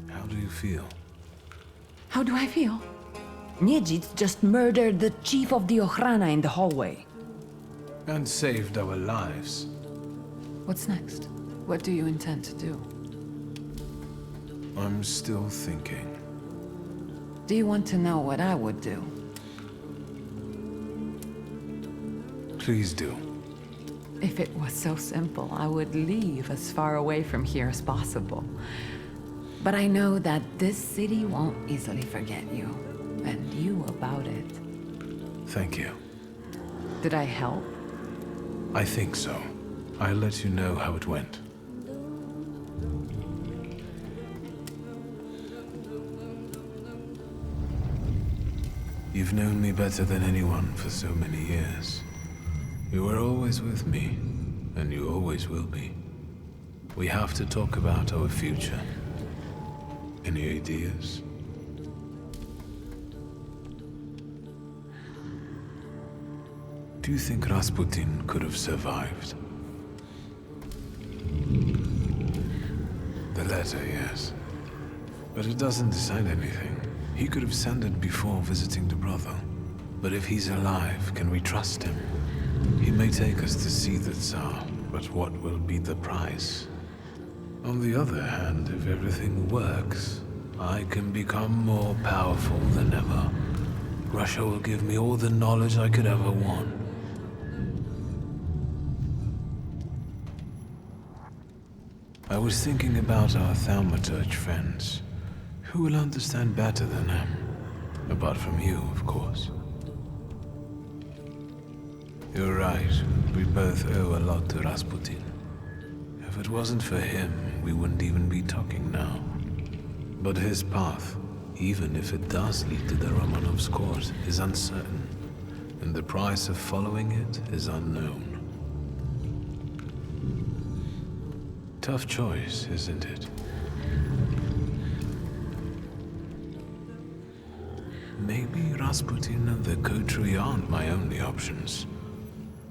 How do you feel? How do I feel? Niedzit just murdered the chief of the Ochrana in the hallway. And saved our lives. What's next? What do you intend to do? I'm still thinking. Do you want to know what I would do? Please do. If it was so simple, I would leave as far away from here as possible. But I know that this city won't easily forget you, and you about it. Thank you. Did I help? I think so. I'll let you know how it went. You've known me better than anyone for so many years. You were always with me, and you always will be. We have to talk about our future. Any ideas? Do you think Rasputin could have survived? The letter, yes. But it doesn't decide anything. He could have sent it before visiting the brothel. But if he's alive, can we trust him? He may take us to see the Tsar, but what will be the price? On the other hand, if everything works, I can become more powerful than ever. Russia will give me all the knowledge I could ever want. I was thinking about our Thaumaturge friends. Who will understand better than them? Apart from you, of course. You're right. We both owe a lot to Rasputin. If it wasn't for him, we wouldn't even be talking now. But his path, even if it does lead to the Romanovs' court, is uncertain. And the price of following it is unknown. Tough choice, isn't it? Maybe Rasputin and the coterie aren't my only options.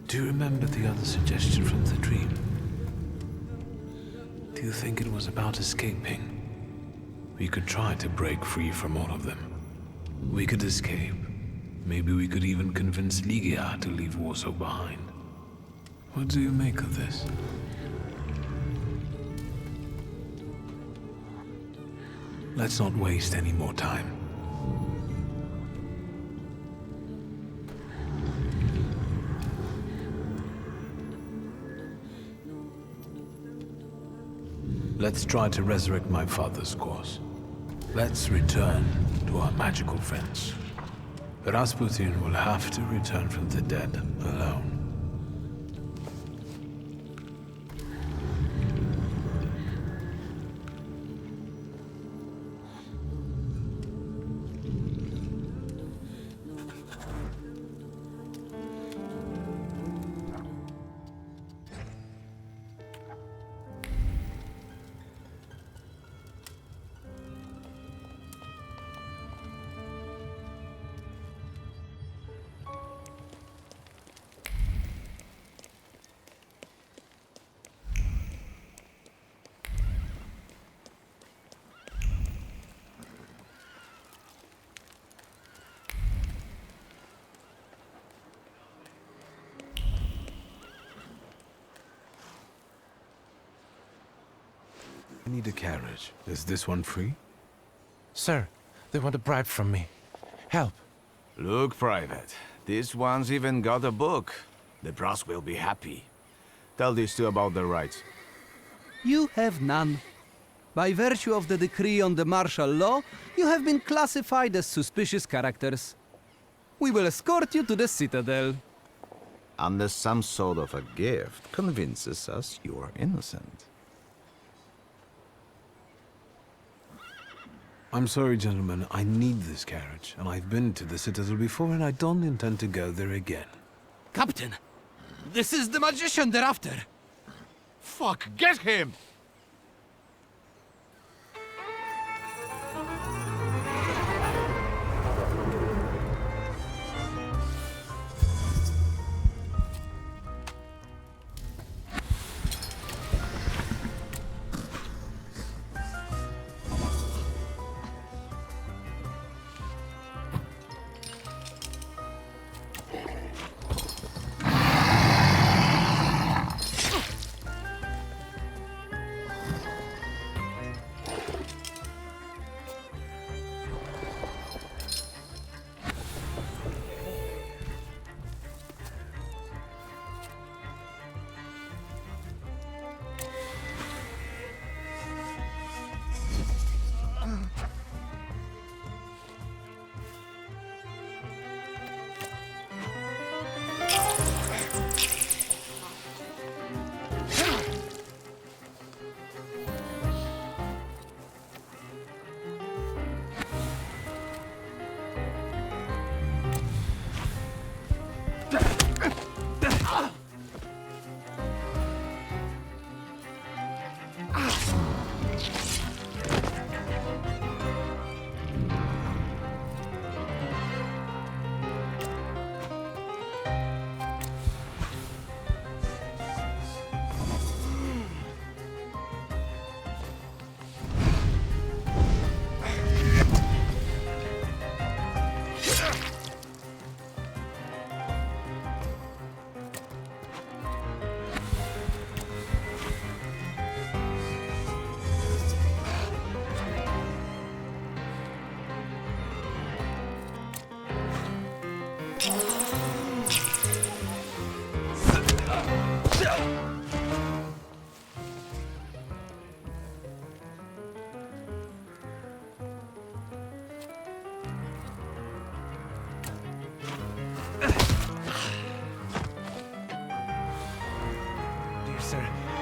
Do you remember the other suggestion from the dream? Do you think it was about escaping? We could try to break free from all of them. We could escape. Maybe we could even convince Ligia to leave Warsaw behind. What do you make of this? Let's not waste any more time. Let's try to resurrect my father's cause. Let's return to our magical friends. Rasputin will have to return from the dead alone. I need a carriage. Is this one free? Sir, they want a bribe from me. Help. Look, Private. This one's even got a book. The brass will be happy. Tell these two about their rights. You have none. By virtue of the decree on the martial law, you have been classified as suspicious characters. We will escort you to the Citadel. Unless some sort of a gift convinces us you are innocent. I'm sorry, gentlemen. I need this carriage, and I've been to the Citadel before, and I don't intend to go there again. Captain, this is the magician they're after. Fuck, get him!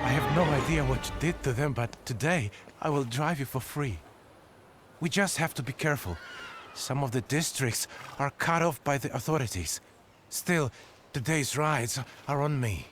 I have no idea what you did to them, but today I will drive you for free. We just have to be careful. Some of the districts are cut off by the authorities. Still, today's rides are on me.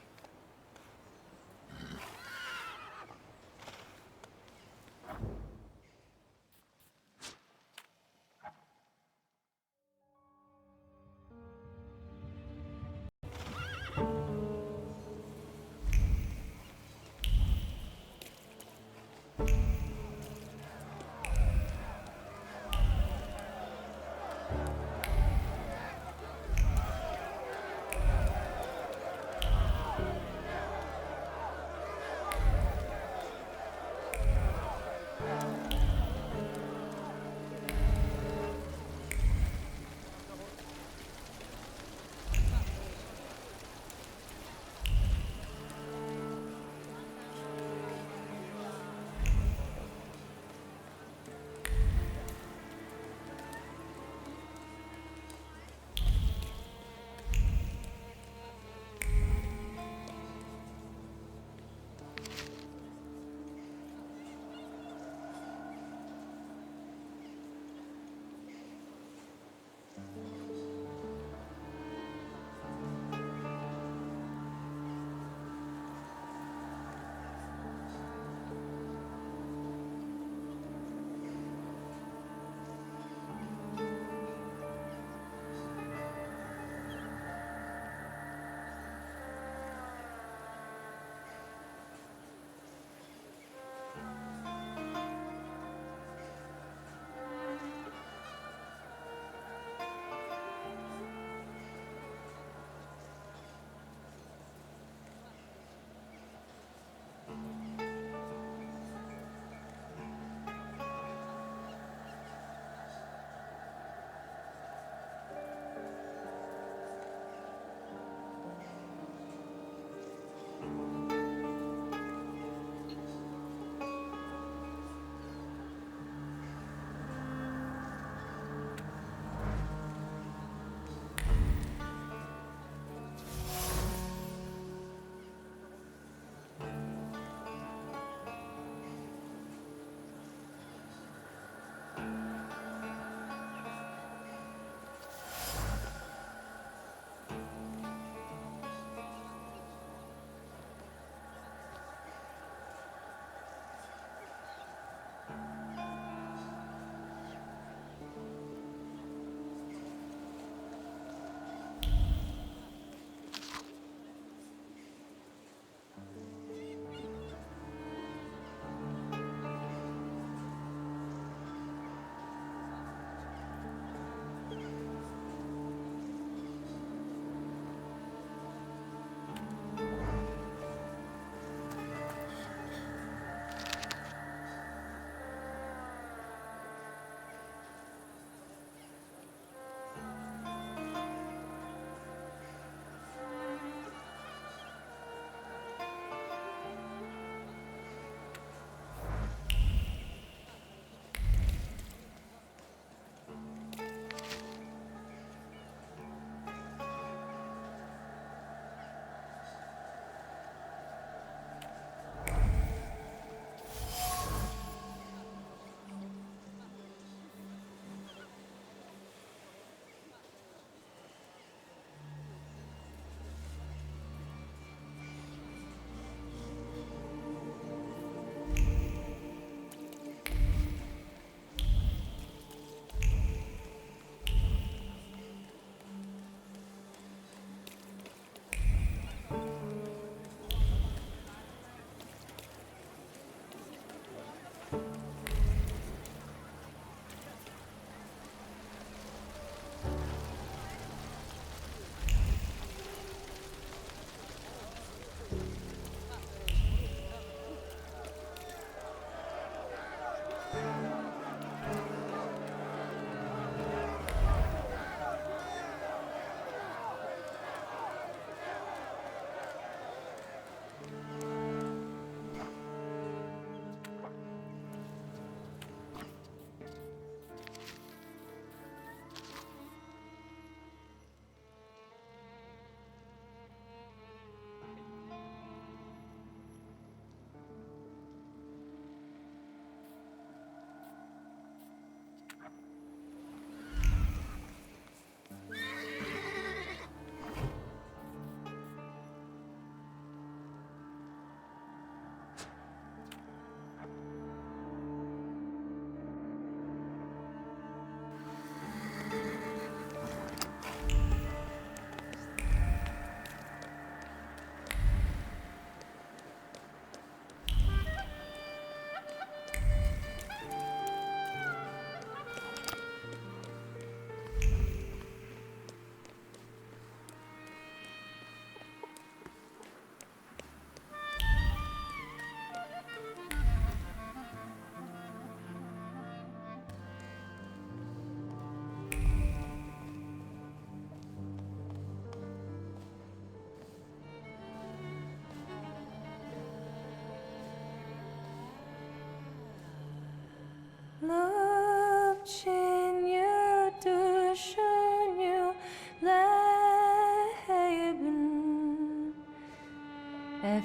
I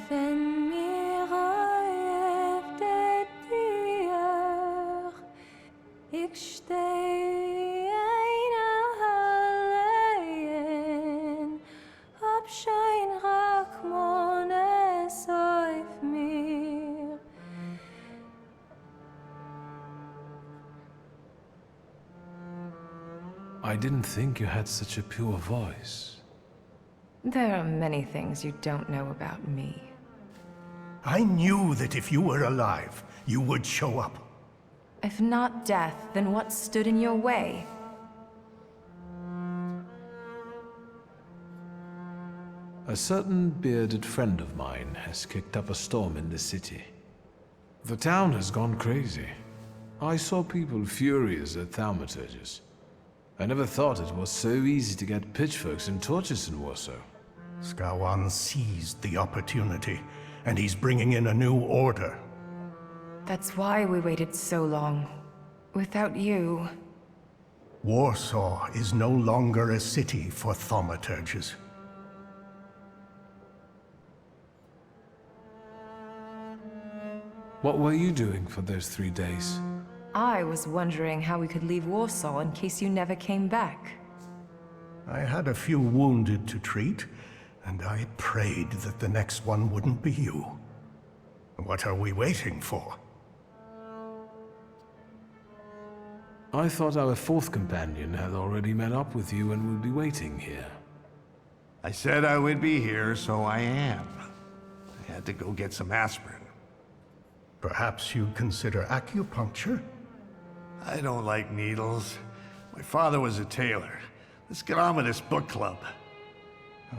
didn't think you had such a pure voice. There are many things you don't know about me. I knew that if you were alive, you would show up. If not death, then what stood in your way? A certain bearded friend of mine has kicked up a storm in the city. The town has gone crazy. I saw people furious at Thaumaturges. I never thought it was so easy to get pitchforks and torches in Warsaw. Skawan seized the opportunity, and he's bringing in a new order. That's why we waited so long. Without you... Warsaw is no longer a city for Thaumaturges. What were you doing for those 3 days? I was wondering how we could leave Warsaw in case you never came back. I had a few wounded to treat, and I prayed that the next one wouldn't be you. What are we waiting for? I thought our fourth companion had already met up with you and would be waiting here. I said I would be here, so I am. I had to go get some aspirin. Perhaps you'd consider acupuncture? I don't like needles. My father was a tailor. Let's get on with this book club.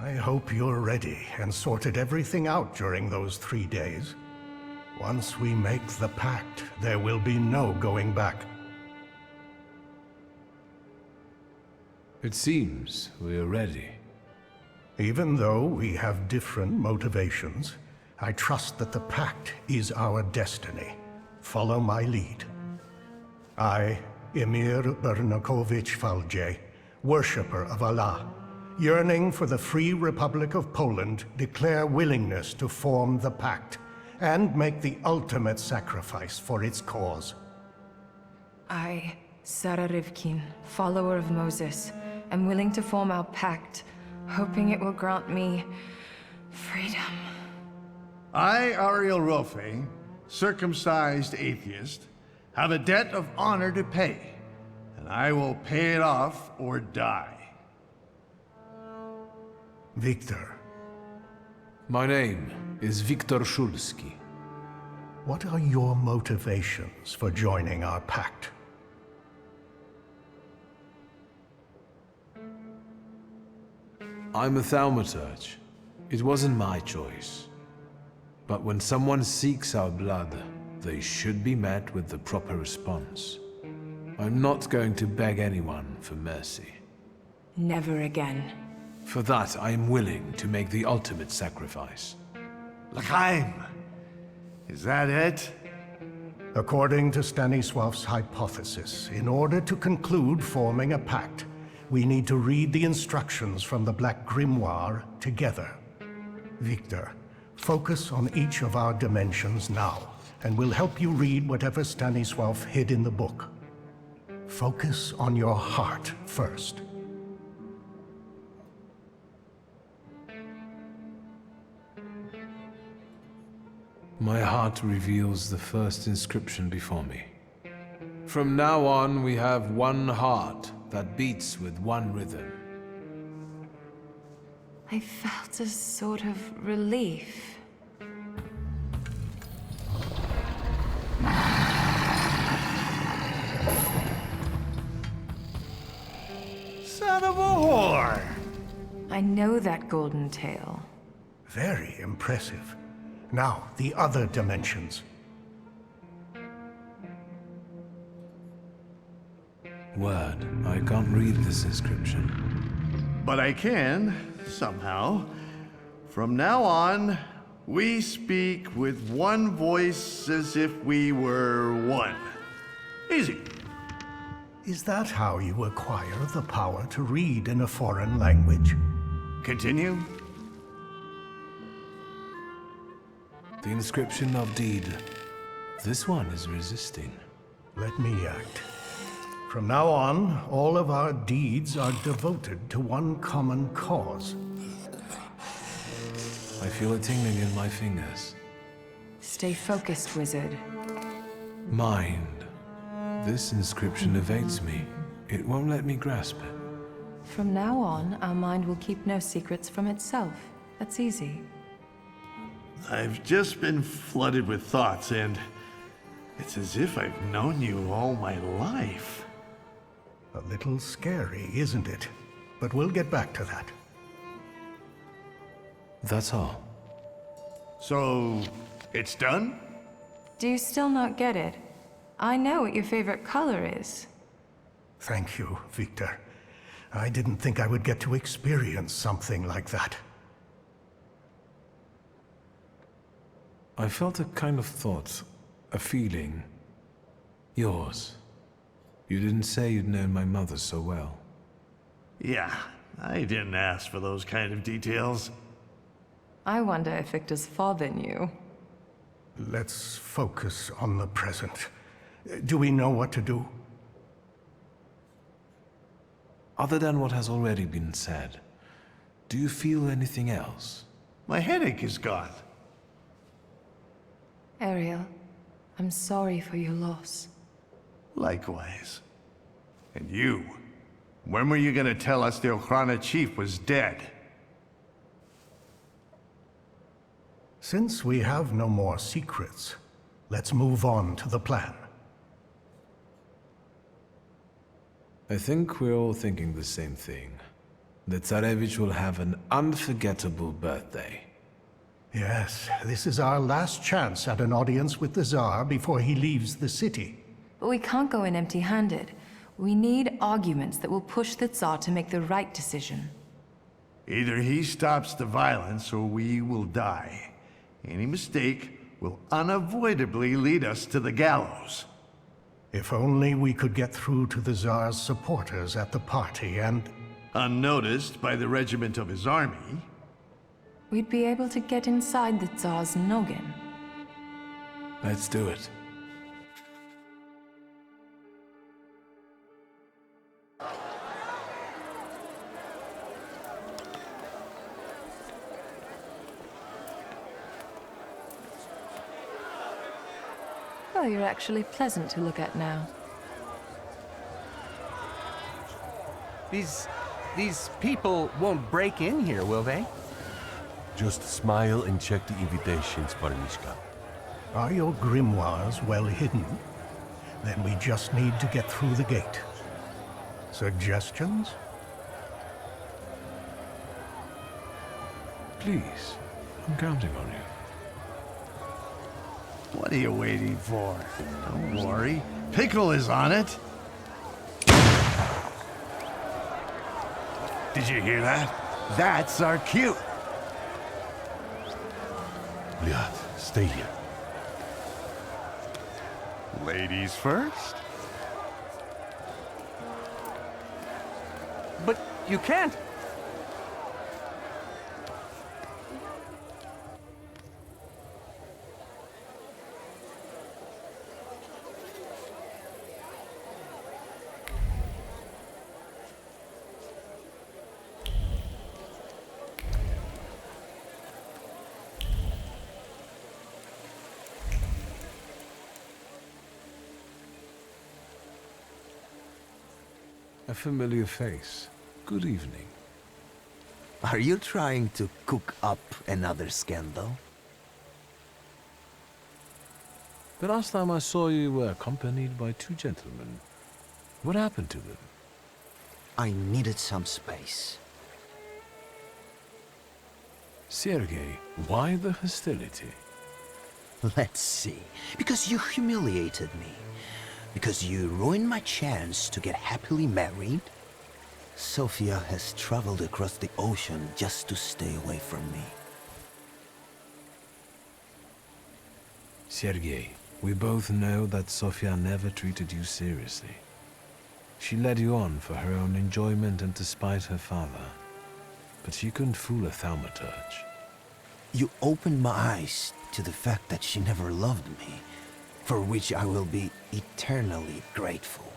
I hope you're ready and sorted everything out during those 3 days. Once we make the pact, there will be no going back. It seems we're ready. Even though we have different motivations, I trust that the pact is our destiny. Follow my lead. I, Emir Bernakovich Falje, worshipper of Allah, yearning for the free Republic of Poland, declare willingness to form the pact and make the ultimate sacrifice for its cause. I, Sarah Rivkin, follower of Moses, am willing to form our pact, hoping it will grant me freedom. I, Ariel Rofe, circumcised atheist, have a debt of honor to pay, and I will pay it off or die. Victor. My name is Viktor Szulski. What are your motivations for joining our pact? I'm a Thaumaturge. It wasn't my choice. But when someone seeks our blood, they should be met with the proper response. I'm not going to beg anyone for mercy. Never again. For that, I am willing to make the ultimate sacrifice. L'chaim! Is that it? According to Stanisław's hypothesis, in order to conclude forming a pact, we need to read the instructions from the Black Grimoire together. Victor, focus on each of our dimensions now, and we'll help you read whatever Stanisław hid in the book. Focus on your heart first. My heart reveals the first inscription before me. From now on, we have one heart that beats with one rhythm. I felt a sort of relief. Son of a whore! I know that golden tale. Very impressive. Now, the other dimensions. Word, I can't read this inscription. But I can, somehow. From now on, we speak with one voice as if we were one. Easy. Is that how you acquire the power to read in a foreign language? Continue? The inscription of deed. This one is resisting. Let me act. From now on, all of our deeds are devoted to one common cause. I feel a tingling in my fingers. Stay focused, wizard. Mind. This inscription evades me. It won't let me grasp it. From now on, our mind will keep no secrets from itself. That's easy. I've just been flooded with thoughts, and it's as if I've known you all my life. A little scary, isn't it? But we'll get back to that. That's all. So, it's done? Do you still not get it? I know what your favorite color is. Thank you, Victor. I didn't think I would get to experience something like that. I felt a kind of thought, a feeling. Yours. You didn't say you'd known my mother so well. Yeah, I didn't ask for those kind of details. I wonder if Victor's father knew. Let's focus on the present. Do we know what to do? Other than what has already been said, do you feel anything else? My headache is gone. Ariel, I'm sorry for your loss. Likewise. And you, when were you gonna tell us the Okhrana chief was dead? Since we have no more secrets, let's move on to the plan. I think we're all thinking the same thing. That Tsarevich will have an unforgettable birthday. Yes, this is our last chance at an audience with the Tsar before he leaves the city. But we can't go in empty-handed. We need arguments that will push the Tsar to make the right decision. Either he stops the violence or we will die. Any mistake will unavoidably lead us to the gallows. If only we could get through to the Tsar's supporters at the party and... Unnoticed by the regiment of his army. We'd be able to get inside the Tsar's noggin. Let's do it. Oh, you're actually pleasant to look at now. These people won't break in here, will they? Just smile and check the invitations, Varnishka. Are your grimoires well hidden? Then we just need to get through the gate. Suggestions? Please, I'm counting on you. What are you waiting for? Don't worry. Pickle is on it. Did you hear that? That's our cue. Liat, stay here. Ladies first. But you can't. A familiar face. Good evening. Are you trying to cook up another scandal? The last time I saw you were accompanied by two gentlemen. What happened to them? I needed some space. Sergei, why the hostility? Let's see. Because you humiliated me. Because you ruined my chance to get happily married. Sofia has traveled across the ocean just to stay away from me. Sergei, we both know that Sofia never treated you seriously. She led you on for her own enjoyment and to spite her father. But she couldn't fool a Thaumaturge. You opened my eyes to the fact that she never loved me, for which I will be eternally grateful.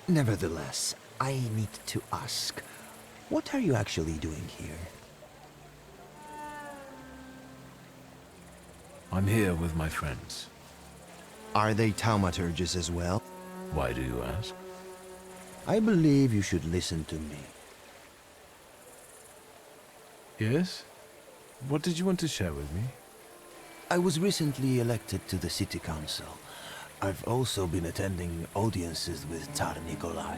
Nevertheless, I need to ask, what are you actually doing here? I'm here with my friends. Are they Thaumaturges as well? Why do you ask? I believe you should listen to me. Yes? What did you want to share with me? I was recently elected to the city council. I've also been attending audiences with Tsar Nikolai.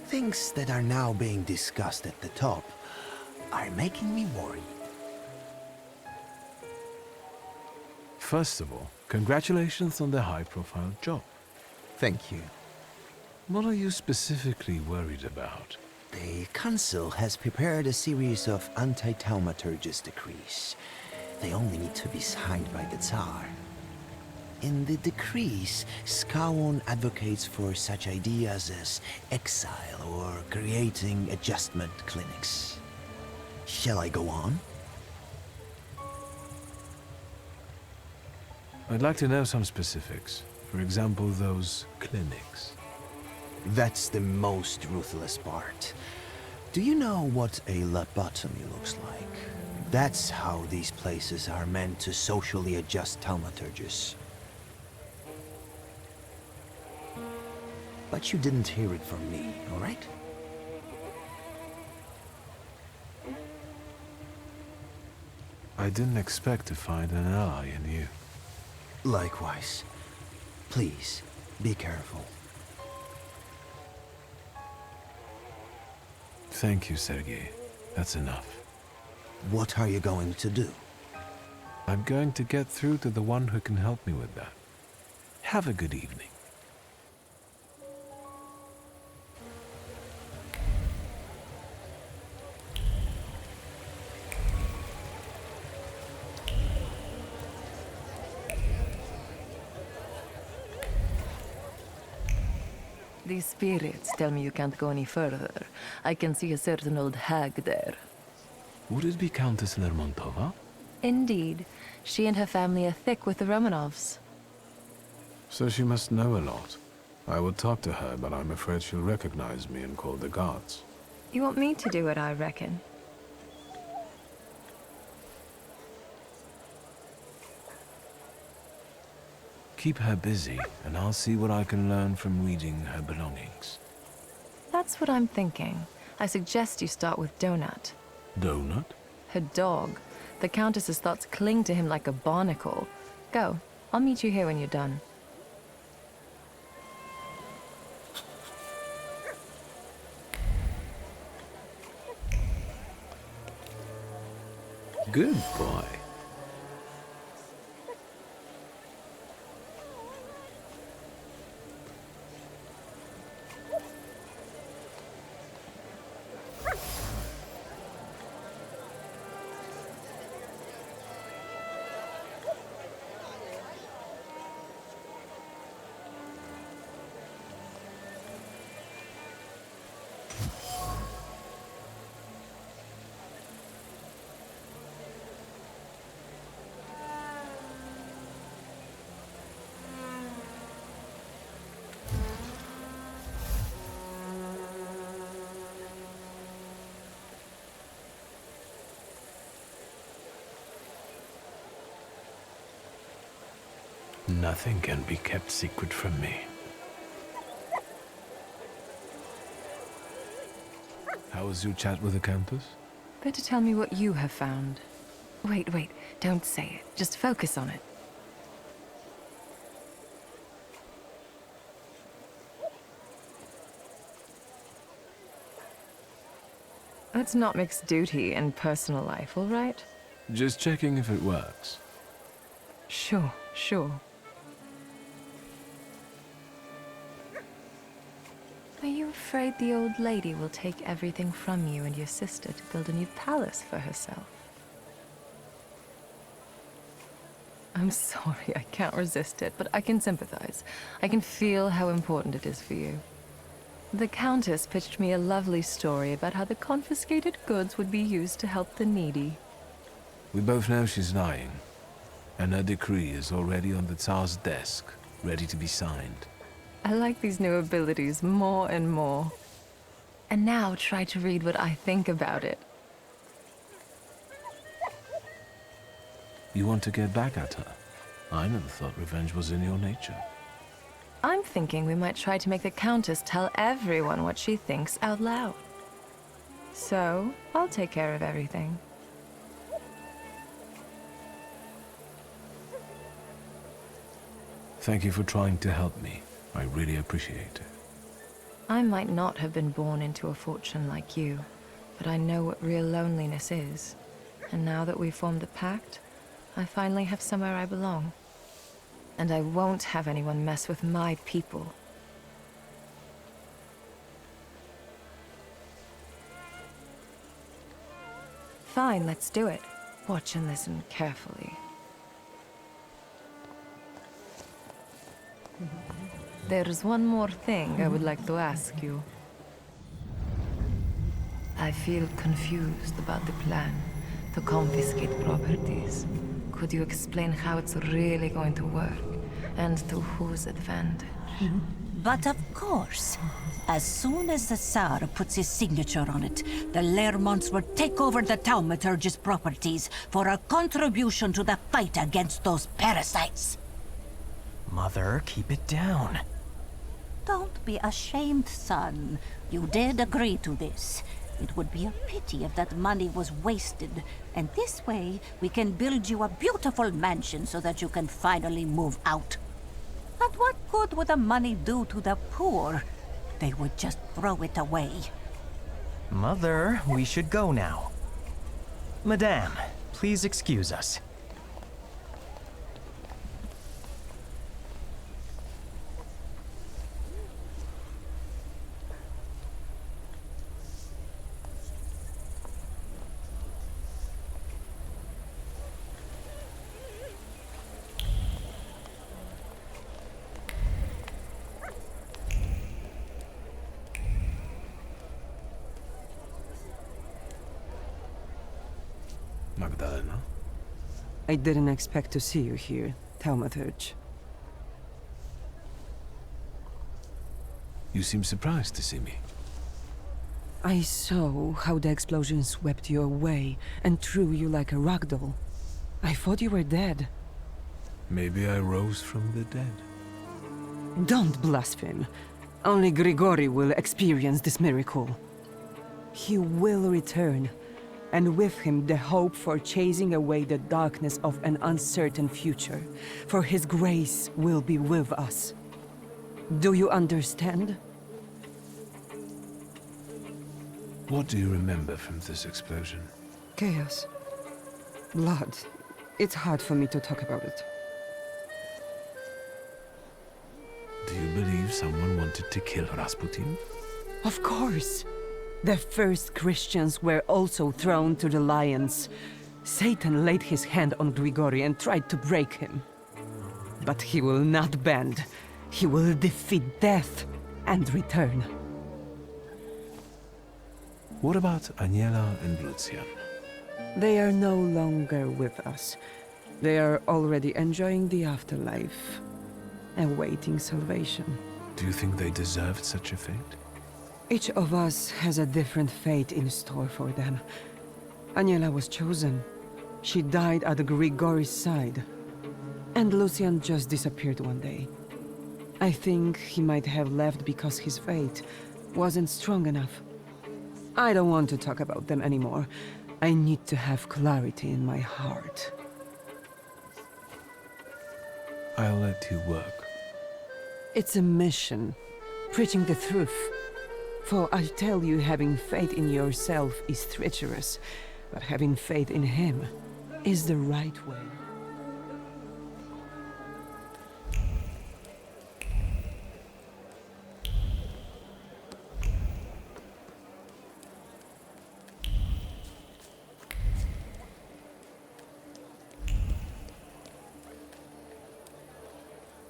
Things that are now being discussed at the top are making me worried. First of all, congratulations on the high-profile job. Thank you. What are you specifically worried about? The council has prepared a series of anti-Thaumaturges decrees. They only need to be signed by the Tsar. In the decrees, Skawon advocates for such ideas as exile or creating adjustment clinics. Shall I go on? I'd like to know some specifics. For example, those clinics. That's the most ruthless part. Do you know what a lobotomy looks like? That's how these places are meant to socially adjust Thaumaturges. But you didn't hear it from me, all right? I didn't expect to find an ally in you. Likewise. Please, be careful. Thank you, Sergei. That's enough. What are you going to do? I'm going to get through to the one who can help me with that. Have a good evening. The spirits tell me you can't go any further. I can see a certain old hag there. Would it be Countess Lermontova? Indeed. She and her family are thick with the Romanovs. So she must know a lot. I will talk to her, but I'm afraid she'll recognize me and call the guards. You want me to do it, I reckon. Keep her busy, and I'll see what I can learn from reading her belongings. That's what I'm thinking. I suggest you start with Donut. Donut? Her dog. The Countess's thoughts cling to him like a barnacle. Go. I'll meet you here when you're done. Good boy. Nothing can be kept secret from me. How was your chat with the Countess? Better tell me what you have found. Wait, don't say it. Just focus on it. Let's not mix duty and personal life, all right? Just checking if it works. Sure. Are you afraid the old lady will take everything from you and your sister to build a new palace for herself? I'm sorry, I can't resist it, but I can sympathize. I can feel how important it is for you. The Countess pitched me a lovely story about how the confiscated goods would be used to help the needy. We both know she's lying, and her decree is already on the Tsar's desk, ready to be signed. I like these new abilities more and more. And now try to read what I think about it. You want to get back at her? I never thought revenge was in your nature. I'm thinking we might try to make the Countess tell everyone what she thinks out loud. So, I'll take care of everything. Thank you for trying to help me. I really appreciate it. I might not have been born into a fortune like you, but I know what real loneliness is. And now that we've formed a pact, I finally have somewhere I belong. And I won't have anyone mess with my people. Fine, let's do it. Watch and listen carefully. There's one more thing I would like to ask you. I feel confused about the plan to confiscate properties. Could you explain how it's really going to work, and to whose advantage? But of course. As soon as the Tsar puts his signature on it, the Lermonts will take over the Thaumaturge's properties for a contribution to the fight against those parasites. Mother, keep it down. Don't be ashamed, son. You did agree to this. It would be a pity if that money was wasted. And this way, we can build you a beautiful mansion so that you can finally move out. And what good would the money do to the poor? They would just throw it away. Mother, we should go now. Madame, please excuse us. Magdalena? I didn't expect to see you here, Thaumaturge. You seem surprised to see me. I saw how the explosion swept you away and threw you like a ragdoll. I thought you were dead. Maybe I rose from the dead. Don't blaspheme. Only Grigori will experience this miracle. He will return, and with him the hope for chasing away the darkness of an uncertain future. For his grace will be with us. Do you understand? What do you remember from this explosion? Chaos. Blood. It's hard for me to talk about it. Do you believe someone wanted to kill Rasputin? Of course. The first Christians were also thrown to the lions. Satan laid his hand on Grigori and tried to break him. But he will not bend. He will defeat death and return. What about Aniela and Lucian? They are no longer with us. They are already enjoying the afterlife, awaiting salvation. Do you think they deserved such a fate? Each of us has a different fate in store for them. Aniela was chosen. She died at Grigori's side. And Lucian just disappeared one day. I think he might have left because his fate wasn't strong enough. I don't want to talk about them anymore. I need to have clarity in my heart. I'll let you work. It's a mission, preaching the truth. For I tell you, having faith in yourself is treacherous, but having faith in him is the right way.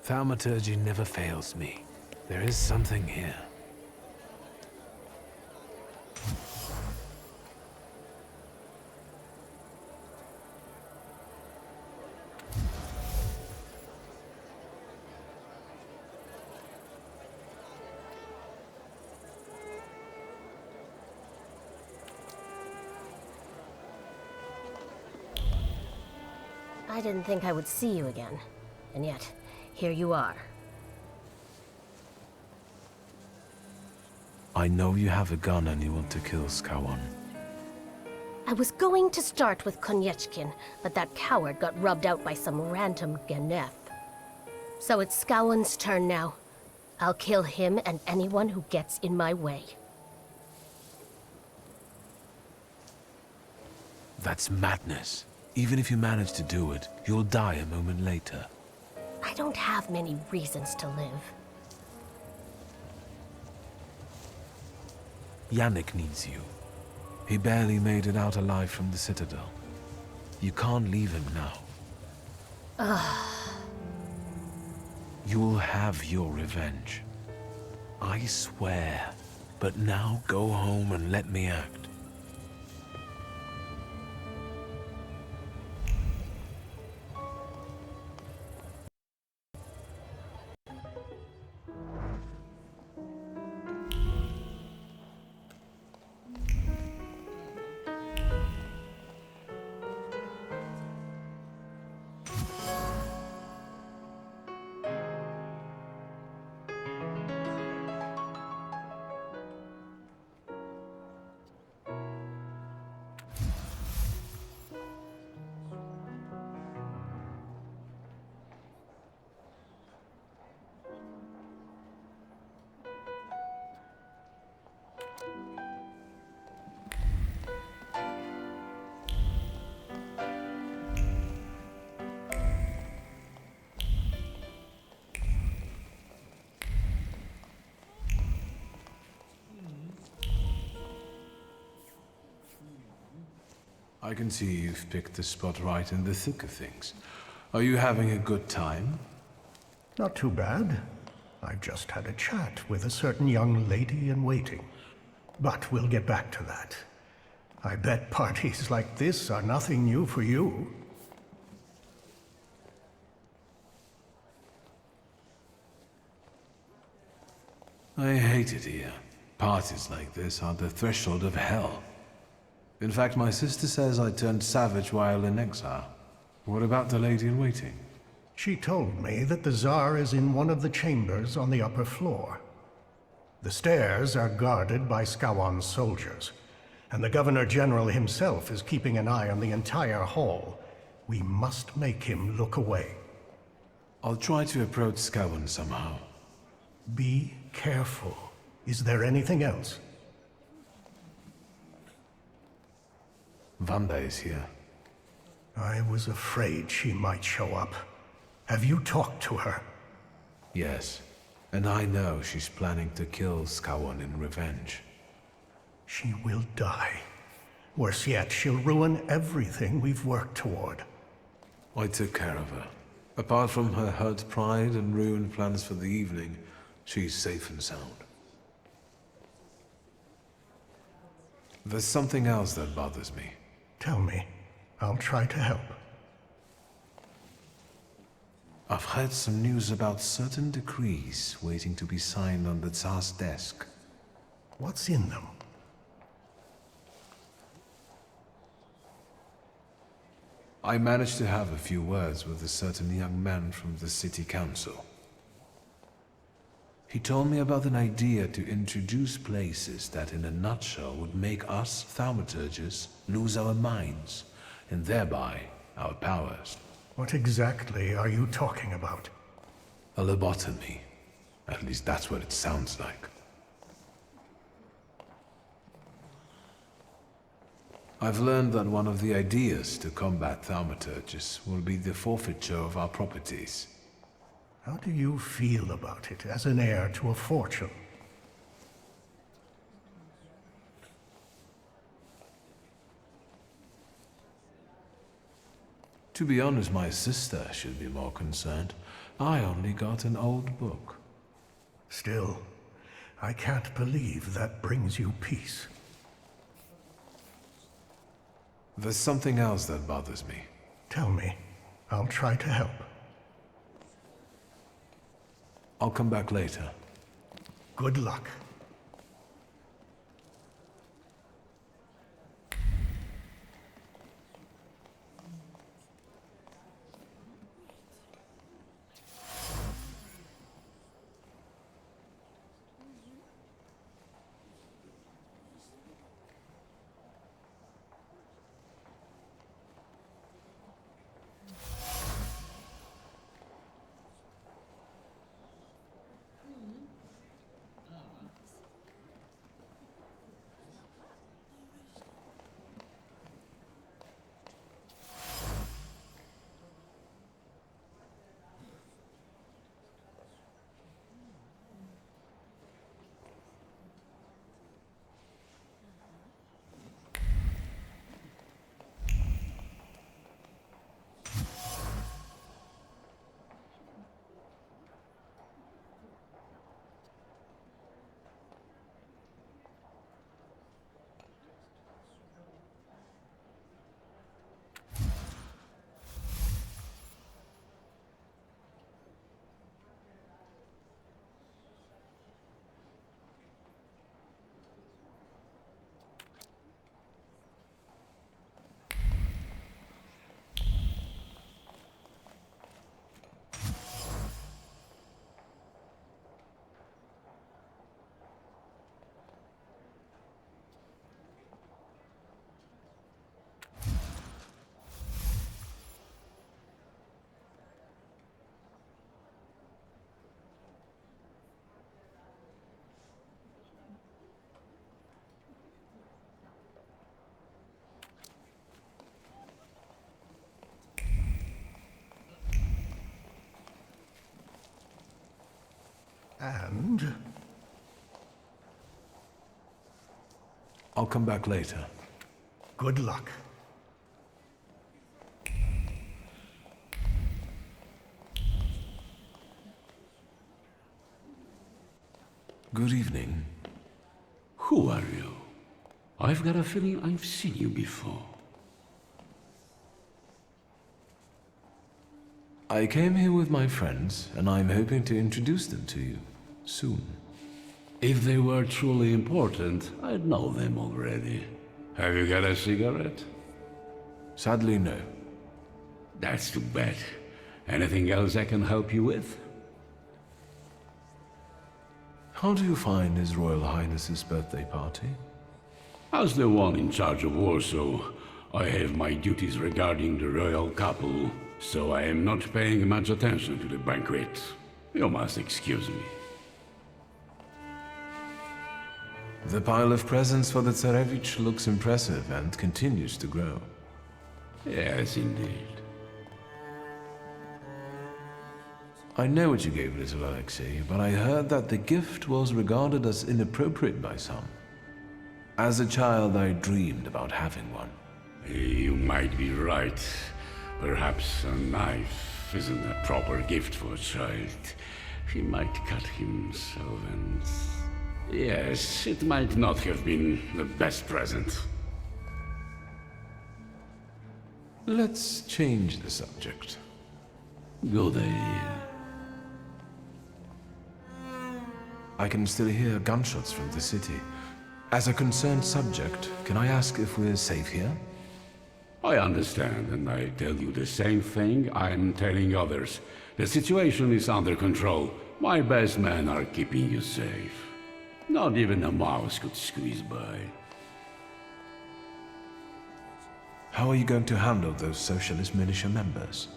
Thaumaturge never fails me. There is something here. I didn't think I would see you again. And yet, here you are. I know you have a gun and you want to kill Skawan. I was going to start with Koniechkin, but that coward got rubbed out by some random Geneth. So it's Skawan's turn now. I'll kill him and anyone who gets in my way. That's madness. Even if you manage to do it, you'll die a moment later. I don't have many reasons to live. Yannick needs you. He barely made it out alive from the Citadel. You can't leave him now. You'll have your revenge. I swear. But now go home and let me act. I can see you've picked the spot right in the thick of things. Are you having a good time? Not too bad. I've just had a chat with a certain young lady in waiting. But we'll get back to that. I bet parties like this are nothing new for you. I hate it here. Parties like this are the threshold of hell. In fact, my sister says I turned savage while in exile. What about the lady in waiting? She told me that the Tsar is in one of the chambers on the upper floor. The stairs are guarded by Skawan's soldiers, and the Governor-General himself is keeping an eye on the entire hall. We must make him look away. I'll try to approach Skawan somehow. Be careful. Is there anything else? Vanda is here. I was afraid she might show up. Have you talked to her? Yes, and I know she's planning to kill Skawan in revenge. She will die. Worse yet, she'll ruin everything we've worked toward. I took care of her. Apart from her hurt pride and ruined plans for the evening, she's safe and sound. There's something else that bothers me. Tell me. I'll try to help. I've heard some news about certain decrees waiting to be signed on the Tsar's desk. What's in them? I managed to have a few words with a certain young man from the city council. He told me about an idea to introduce places that in a nutshell would make us Thaumaturges lose our minds, and thereby our powers. What exactly are you talking about? A lobotomy. At least that's what it sounds like. I've learned that one of the ideas to combat Thaumaturges will be the forfeiture of our properties. How do you feel about it as an heir to a fortune? To be honest, my sister should be more concerned. I only got an old book. Still, I can't believe that brings you peace. There's something else that bothers me. Tell me. I'll try to help. I'll come back later. Good luck. And I'll come back later. good luck. Good evening. Who are you? I've got a feeling I've seen you before. I came here with my friends, and I'm hoping to introduce them to you soon. If they were truly important, I'd know them already. Have you got a cigarette? Sadly, no. That's too bad. Anything else I can help you with? How do you find His Royal Highness's birthday party? As the one in charge of Warsaw, I have my duties regarding the royal couple, so I am not paying much attention to the banquet. You must excuse me. The pile of presents for the Tsarevich looks impressive and continues to grow. Yes, indeed. I know what you gave little Alexei, but I heard that the gift was regarded as inappropriate by some. As a child, I dreamed about having one. You might be right. Perhaps a knife isn't a proper gift for a child. He might cut himself and... Yes, it might not have been the best present. Let's change the subject. Good idea. I can still hear gunshots from the city. As a concerned subject, can I ask if we're safe here? I understand, and I tell you the same thing I'm telling others. The situation is under control. My best men are keeping you safe. Not even a mouse could squeeze by. How are you going to handle those socialist militia members?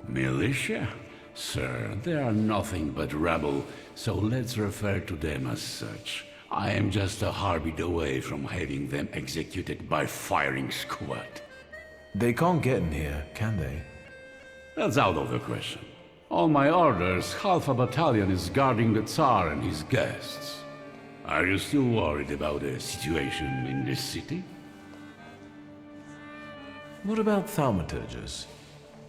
Militia? Sir, they are nothing but rabble, so let's refer to them as such. I am just a heartbeat away from having them executed by firing squad. They can't get in here, can they? That's out of the question. On my orders, half a battalion is guarding the Tsar and his guests. Are you still worried about the situation in this city? What about Thaumaturges?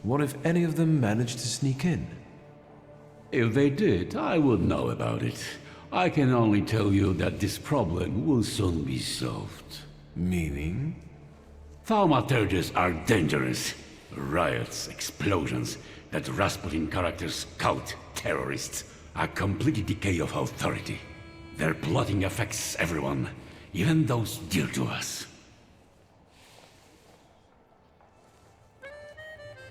What if any of them managed to sneak in? If they did, I would know about it. I can only tell you that this problem will soon be solved. Meaning? Thaumaturges are dangerous. Riots, explosions, that Rasputin characters cult terrorists. A complete decay of authority. Their plotting affects everyone, even those dear to us.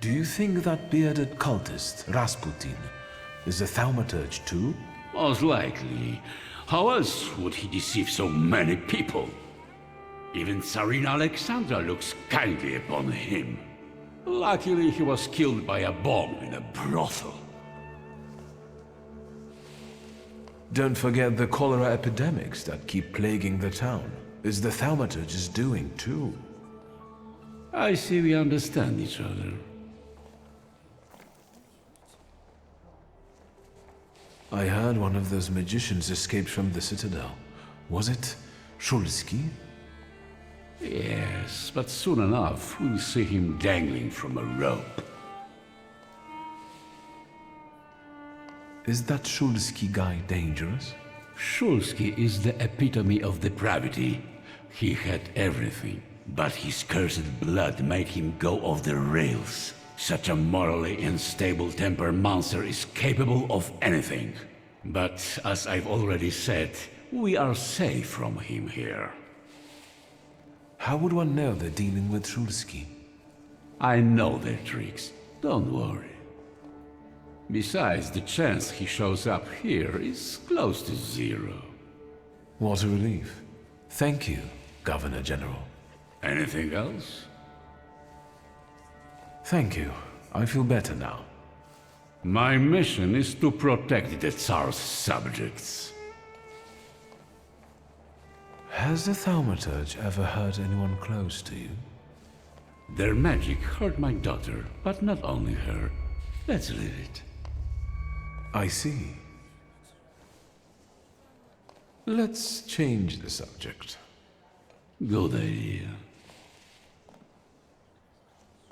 Do you think that bearded cultist, Rasputin, is a Thaumaturge too? Most likely. How else would he deceive so many people? Even Tsarina Alexandra looks kindly upon him. Luckily, he was killed by a bomb in a brothel. Don't forget the cholera epidemics that keep plaguing the town. Is the Thaumaturges doing too? I see we understand each other. I heard one of those magicians escaped from the Citadel. Was it Shulsky? Yes, but soon enough we'll see him dangling from a rope. Is that Shulsky guy dangerous? Shulsky is the epitome of depravity. He had everything, but his cursed blood made him go off the rails. Such a morally unstable temper monster is capable of anything. But as I've already said, we are safe from him here. How would one know they're dealing with Shulsky? I know their tricks, don't worry. Besides, the chance he shows up here is close to zero. What a relief. Thank you, Governor General. Anything else? Thank you. I feel better now. My mission is to protect the Tsar's subjects. Has the Thaumaturge ever hurt anyone close to you? Their magic hurt my daughter, but not only her. Let's leave it. I see. Let's change the subject. Good idea.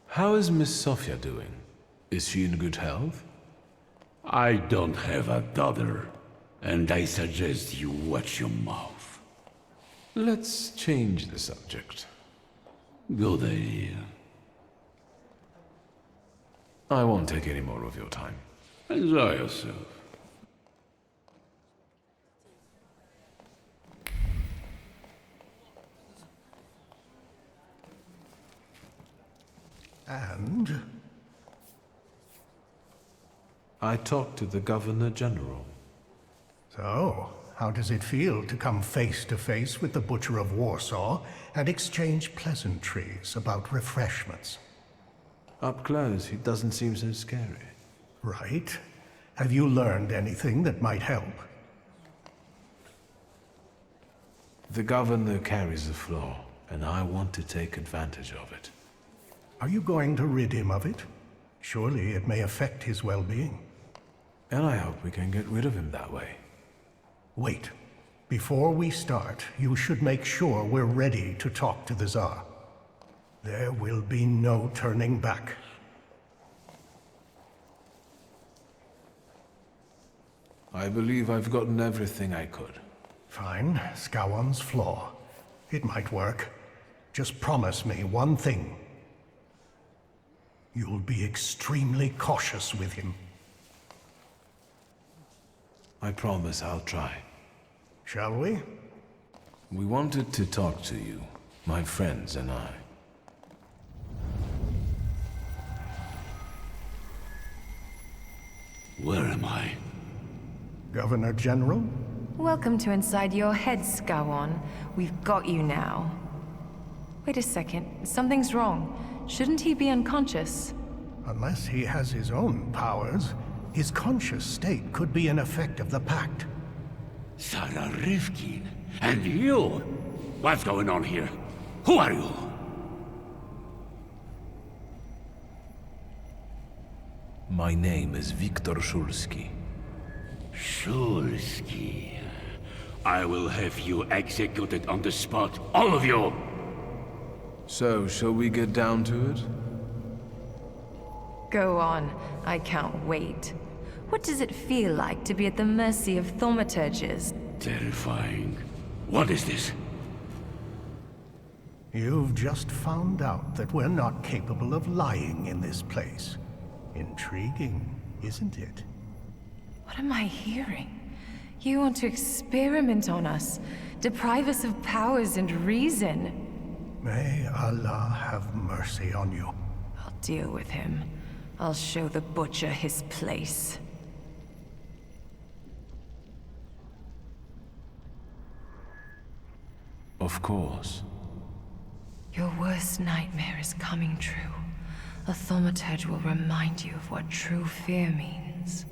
How is Miss Sophia doing? Is she in good health? I don't have a daughter, and I suggest you watch your mouth. Let's change the subject. Good idea. I won't take any more of your time. Enjoy yourself. And? I talked to the Governor General. So, how does it feel to come face to face with the Butcher of Warsaw and exchange pleasantries about refreshments? Up close, he doesn't seem so scary. Right. Have you learned anything that might help? The Governor carries a flaw, and I want to take advantage of it. Are you going to rid him of it? Surely it may affect his well-being. And I hope we can get rid of him that way. Wait. Before we start, you should make sure we're ready to talk to the Tsar. There will be no turning back. I believe I've gotten everything I could. Fine. Scowan's flaw. It might work. Just promise me one thing. You'll be extremely cautious with him. I promise I'll try. Shall we? We wanted to talk to you, my friends and I. Where am I? Governor General? Welcome to inside your head, Scowan. We've got you now. Wait a second. Something's wrong. Shouldn't he be unconscious? Unless he has his own powers, his conscious state could be an effect of the pact. Sarah Rifkin? And you? What's going on here? Who are you? My name is Viktor Szulski. Szulski. I will have you executed on the spot, all of you! So, shall we get down to it? Go on. I can't wait. What does it feel like to be at the mercy of Thaumaturges? Terrifying. What is this? You've just found out that we're not capable of lying in this place. Intriguing, isn't it? What am I hearing? You want to experiment on us, deprive us of powers and reason. May Allah have mercy on you. I'll deal with him. I'll show the Butcher his place. Of course. Your worst nightmare is coming true. A Thaumaturge will remind you of what true fear means.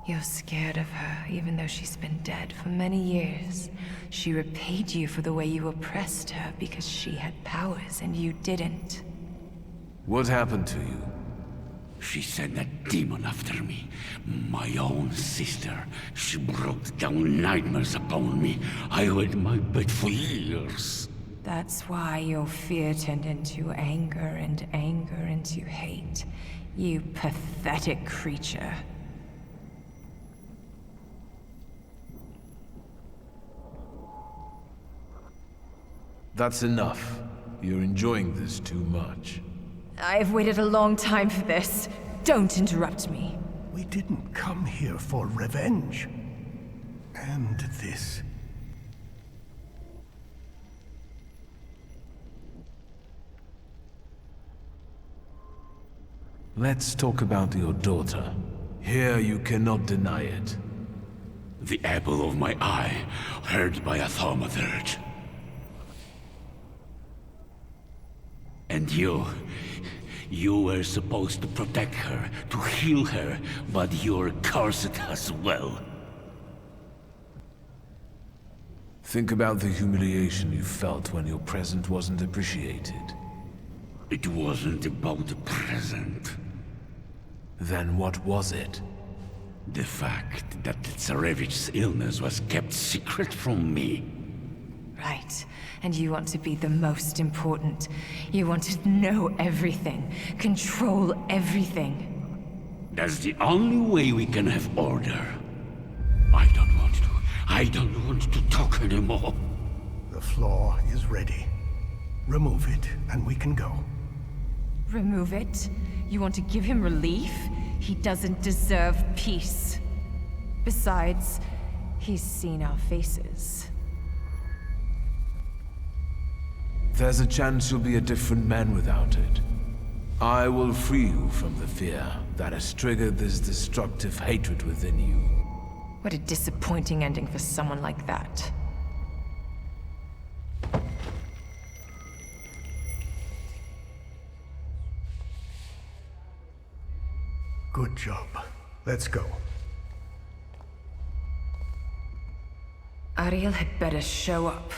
You're scared of her, even though she's been dead for many years. She repaid you for the way you oppressed her because she had powers and you didn't. What happened to you? She sent a demon after me. My own sister. She brought down nightmares upon me. I wet my bed for years. That's why your fear turned into anger and anger into hate. You pathetic creature. That's enough. You're enjoying this too much. I've waited a long time for this. Don't interrupt me. We didn't come here for revenge. And this. Let's talk about your daughter. Here you cannot deny it. The apple of my eye, hurt by a Thaumaturge. And you were supposed to protect her, to heal her, but you're cursed as well. Think about the humiliation you felt when your present wasn't appreciated. It wasn't about the present. Then what was it? The fact that Tsarevich's illness was kept secret from me. Right. And you want to be the most important. You want to know everything, control everything. That's the only way we can have order. I don't want to talk anymore. The floor is ready. Remove it, and we can go. Remove it? You want to give him relief? He doesn't deserve peace. Besides, he's seen our faces. There's a chance you'll be a different man without it. I will free you from the fear that has triggered this destructive hatred within you. What a disappointing ending for someone like that. Good job. Let's go. Ariel had better show up.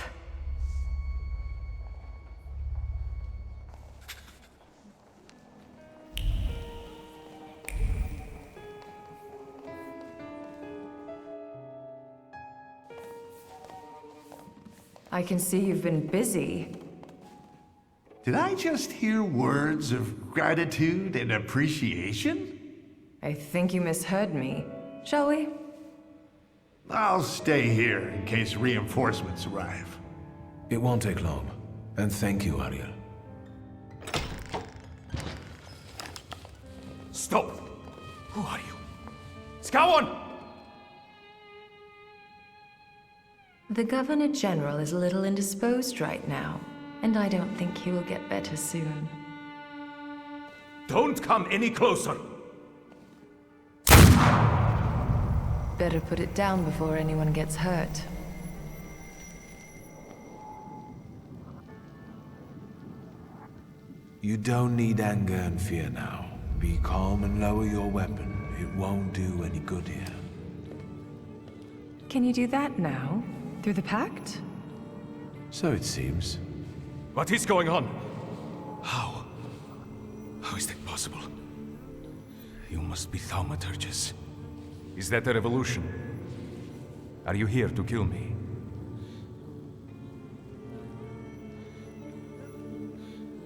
I can see you've been busy. Did I just hear words of gratitude and appreciation? I think you misheard me. Shall we? I'll stay here in case reinforcements arrive. It won't take long. And thank you, Ariel. Stop! Who are you? Skawan! The Governor General is a little indisposed right now, and I don't think he will get better soon. Don't come any closer! Better put it down before anyone gets hurt. You don't need anger and fear now. Be calm and lower your weapon. It won't do any good here. Can you do that now? Through the pact? So it seems. What is going on? How? How is that possible? You must be Thaumaturges. Is that a revolution? Are you here to kill me?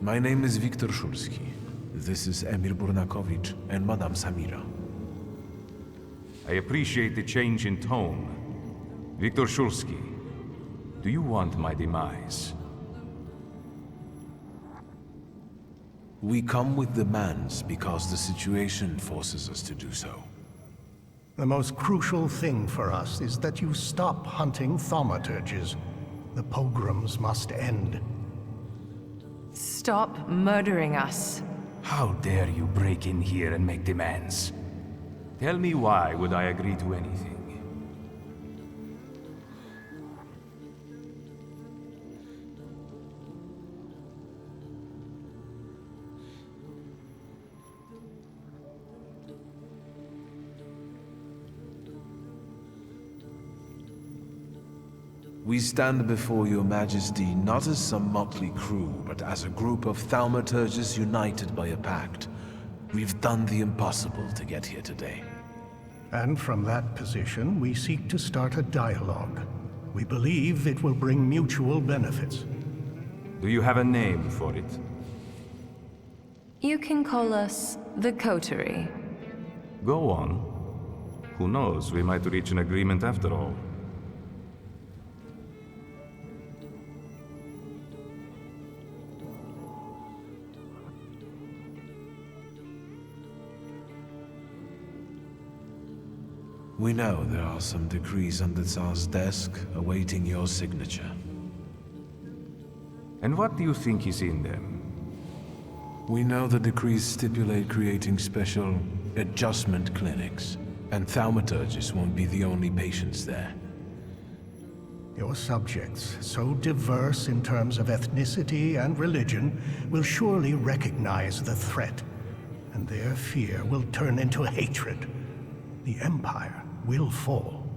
My name is Viktor Szulski. This is Emil Burnakovich and Madame Samira. I appreciate the change in tone. Viktor Szulski, do you want my demise? We come with demands because the situation forces us to do so. The most crucial thing for us is that you stop hunting Thaumaturges. The pogroms must end. Stop murdering us. How dare you break in here and make demands? Tell me why would I agree to anything? We stand before your majesty not as some motley crew, but as a group of Thaumaturges united by a pact. We've done the impossible to get here today. And from that position, we seek to start a dialogue. We believe it will bring mutual benefits. Do you have a name for it? You can call us the Coterie. Go on. Who knows, we might reach an agreement after all. We know there are some decrees on the Tsar's desk awaiting your signature. And what do you think is in them? We know the decrees stipulate creating special adjustment clinics, and Thaumaturges won't be the only patients there. Your subjects, so diverse in terms of ethnicity and religion, will surely recognize the threat, and their fear will turn into hatred. The Empire will fall.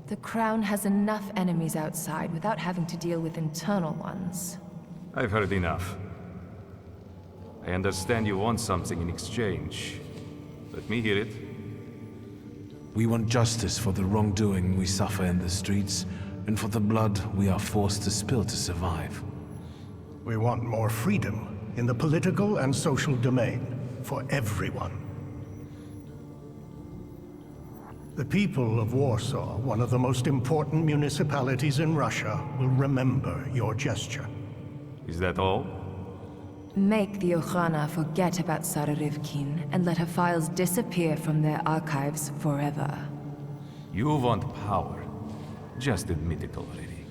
The Crown has enough enemies outside without having to deal with internal ones. I've heard enough. I understand you want something in exchange. Let me hear it. We want justice for the wrongdoing we suffer in the streets, and for the blood we are forced to spill to survive. We want more freedom in the political and social domain for everyone. The people of Warsaw, one of the most important municipalities in Russia, will remember your gesture. Is that all? Make the Okhrana forget about Sararivkin and let her files disappear from their archives forever. You want power. Just admit it already.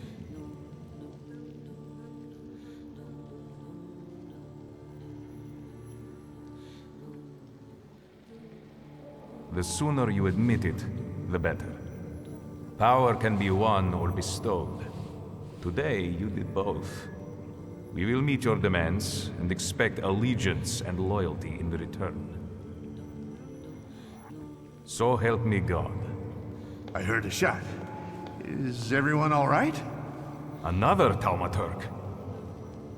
The sooner you admit it, the better. Power can be won or bestowed. Today, you did both. We will meet your demands and expect allegiance and loyalty in return. So help me God. I heard a shot. Is everyone all right? Another Thaumaturge.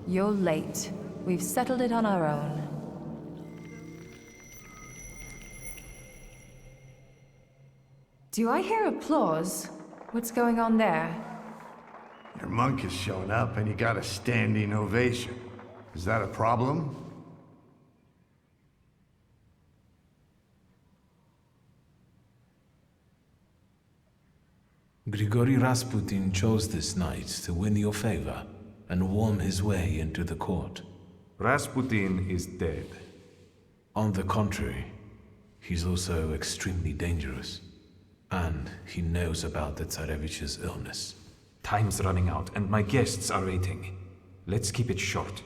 You're late. We've settled it on our own. Do I hear applause? What's going on there? Your monk has shown up and you got a standing ovation. Is that a problem? Grigory Rasputin chose this night to win your favor and worm his way into the court. Rasputin is dead. On the contrary, he's also extremely dangerous. And he knows about the Tsarevich's illness. Time's running out, and my guests are waiting. Let's keep it short.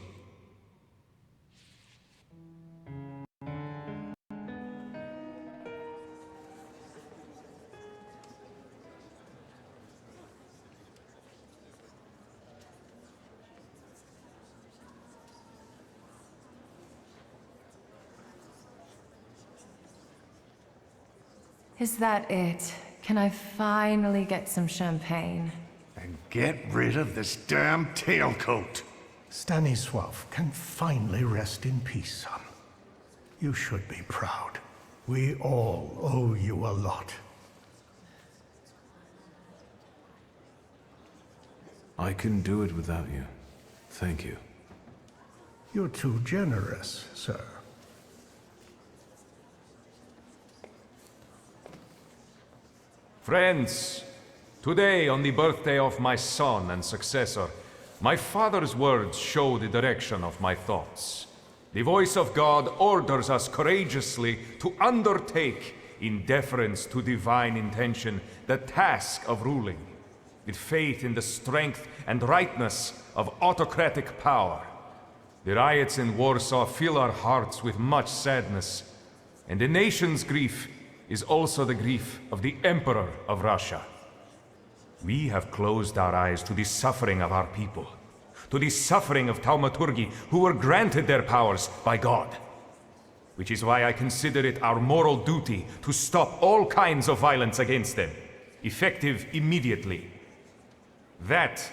Is that it? Can I finally get some champagne? And get rid of this damn tailcoat. Stanisław can finally rest in peace, son. You should be proud. We all owe you a lot. I couldn't do it without you. Thank you. You're too generous, sir. Friends, today on the birthday of my son and successor, my father's words show the direction of my thoughts. The voice of God orders us courageously to undertake, in deference to divine intention, the task of ruling, with faith in the strength and rightness of autocratic power. The riots in Warsaw fill our hearts with much sadness, and the nation's grief is also the grief of the Emperor of Russia. We have closed our eyes to the suffering of our people, to the suffering of Thaumaturgi who were granted their powers by God. Which is why I consider it our moral duty to stop all kinds of violence against them, effective immediately. That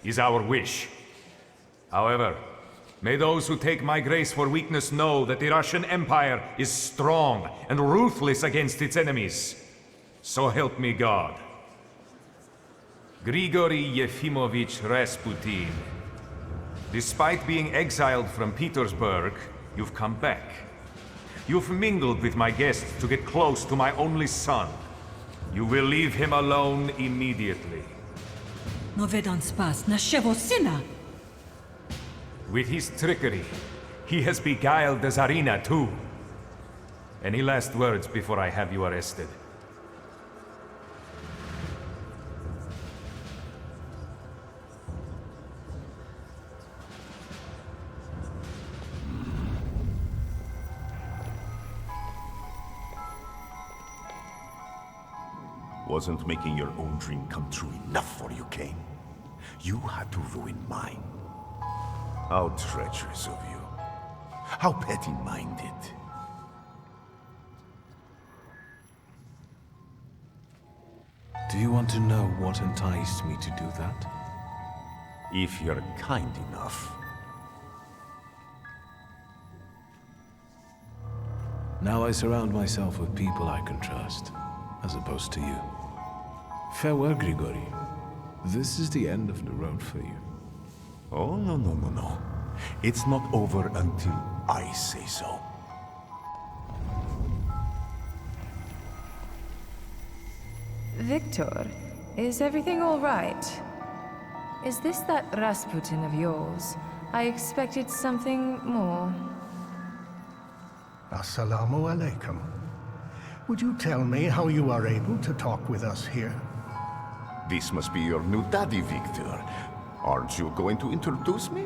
is our wish. However, may those who take my grace for weakness know that the Russian Empire is strong and ruthless against its enemies. So help me God. Grigory Yefimovich Rasputin. Despite being exiled from Petersburg, you've come back. You've mingled with my guests to get close to my only son. You will leave him alone immediately. Но ведь он спас нашего сына. With his trickery, he has beguiled the Tsarina too. Any last words before I have you arrested? Wasn't making your own dream come true enough for you, Cain? You had to ruin mine. How treacherous of you. How petty-minded. Do you want to know what enticed me to do that? If you're kind enough. Now I surround myself with people I can trust. as opposed to you. Farewell, Grigori. This is the end of the road for you. Oh, no. It's not over until I say so. Victor, is everything all right? Is this that Rasputin of yours? I expected something more. Assalamu alaikum. Would you tell me how you are able to talk with us here? This must be your new daddy, Victor. Aren't you going to introduce me?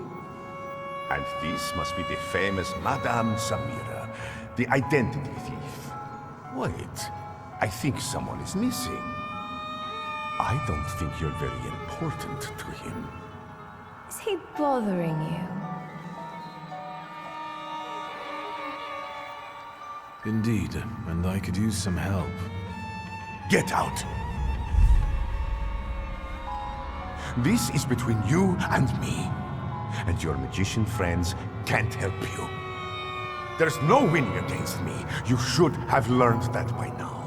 And this must be the famous Madame Samira, the identity thief. Wait, I think someone is missing. I don't think you're very important to him. Is he bothering you? Indeed, and I could use some help. Get out! This is between you and me. And your magician friends can't help you. There's no winning against me. You should have learned that by now.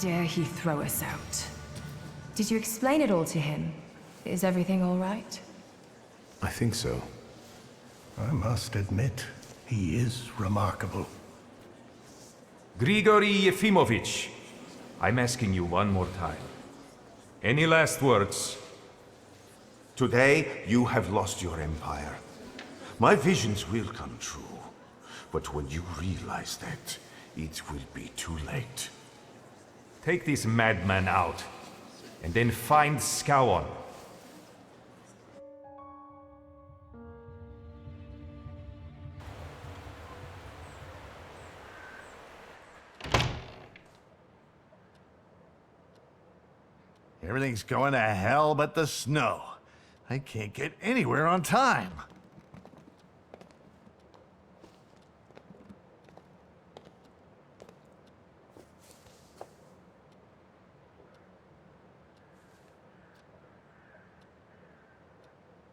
Dare he throw us out? Did you explain it all to him? Is everything all right? I think so. I must admit, he is remarkable. Grigory Yefimovich, I'm asking you one more time. Any last words? Today, you have lost your empire. My visions will come true. But when you realize that, it will be too late. Take this madman out, and then find Scowan. Everything's going to hell but the snow. I can't get anywhere on time.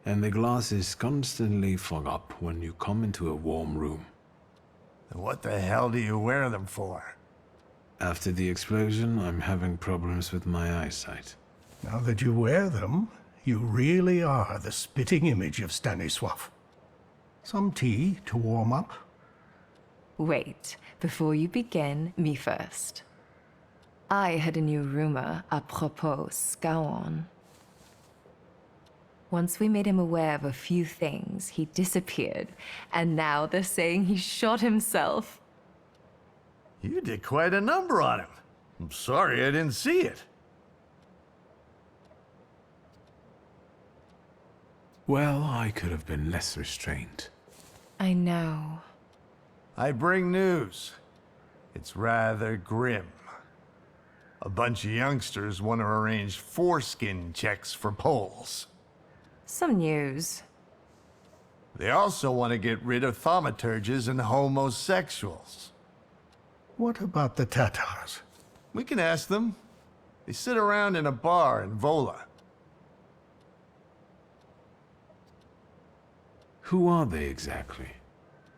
And the glasses constantly fog up when you come into a warm room. What the hell do you wear them for? After the explosion, I'm having problems with my eyesight. Now that you wear them, you really are the spitting image of Stanisław. Some tea to warm up? Wait, before you begin, me first. I heard a new rumor apropos Skałon. Once we made him aware of a few things, he disappeared, and now they're saying he shot himself. You did quite a number on him. I'm sorry I didn't see it. Well, I could have been less restrained. I know. I bring news. It's rather grim. A bunch of youngsters want to arrange foreskin checks for Poles. Some news. They also want to get rid of thaumaturges and homosexuals. What about the Tatars? We can ask them. They sit around in a bar in Vola. Who are they exactly?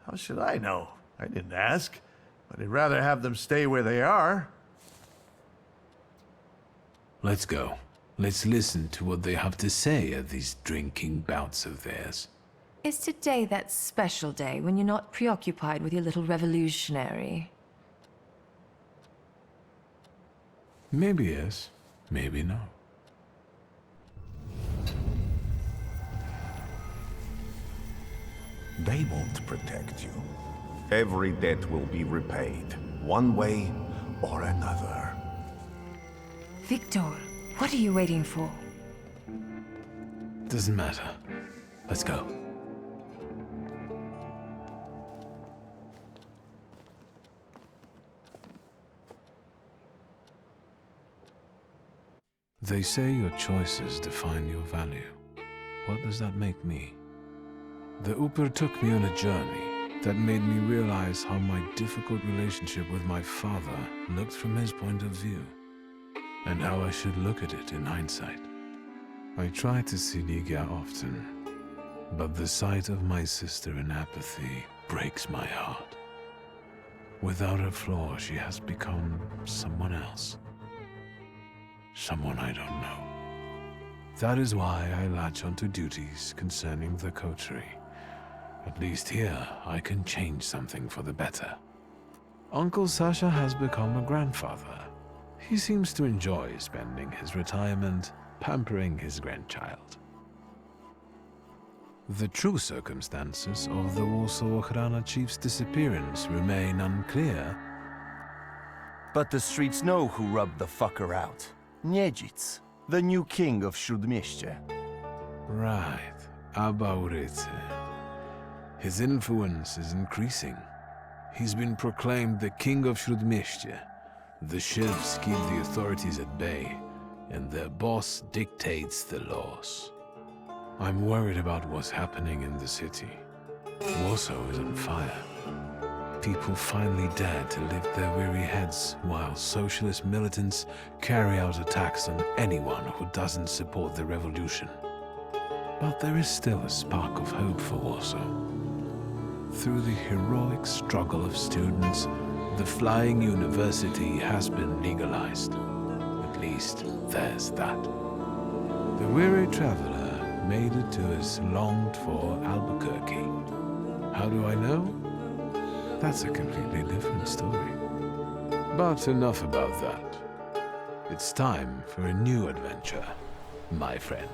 How should I know? I didn't ask, but I'd rather have them stay where they are. Let's go. Let's listen to what they have to say at these drinking bouts of theirs. Is today that special day when you're not preoccupied with your little revolutionary? Maybe yes, maybe no. They won't protect you. Every debt will be repaid, one way or another. Victor, what are you waiting for? Doesn't matter. Let's go. They say your choices define your value. What does that make me? The Uper took me on a journey that made me realize how my difficult relationship with my father looked from his point of view, and how I should look at it in hindsight. I try to see Ligia often, but the sight of my sister in apathy breaks my heart. Without her flaw, she has become someone else. Someone I don't know. That is why I latch onto duties concerning the coterie. At least here, I can change something for the better. Uncle Sasha has become a grandfather. He seems to enjoy spending his retirement pampering his grandchild. The true circumstances of the Warsaw Ochrana chief's disappearance remain unclear. But the streets know who rubbed the fucker out. Niedzic, the new king of Śródmieście. Right, Abauryce. His influence is increasing. He's been proclaimed the king of Śródmieście. The sheriffs keep the authorities at bay, and their boss dictates the laws. I'm worried about what's happening in the city. Warsaw is on fire. People finally dare to lift their weary heads while socialist militants carry out attacks on anyone who doesn't support the revolution. But there is still a spark of hope for Warsaw. Through the heroic struggle of students, the Flying University has been legalized. At least there's that. The weary traveler made it to his longed-for Albuquerque. How do I know? That's a completely different story. But enough about that. It's time for a new adventure, my friend.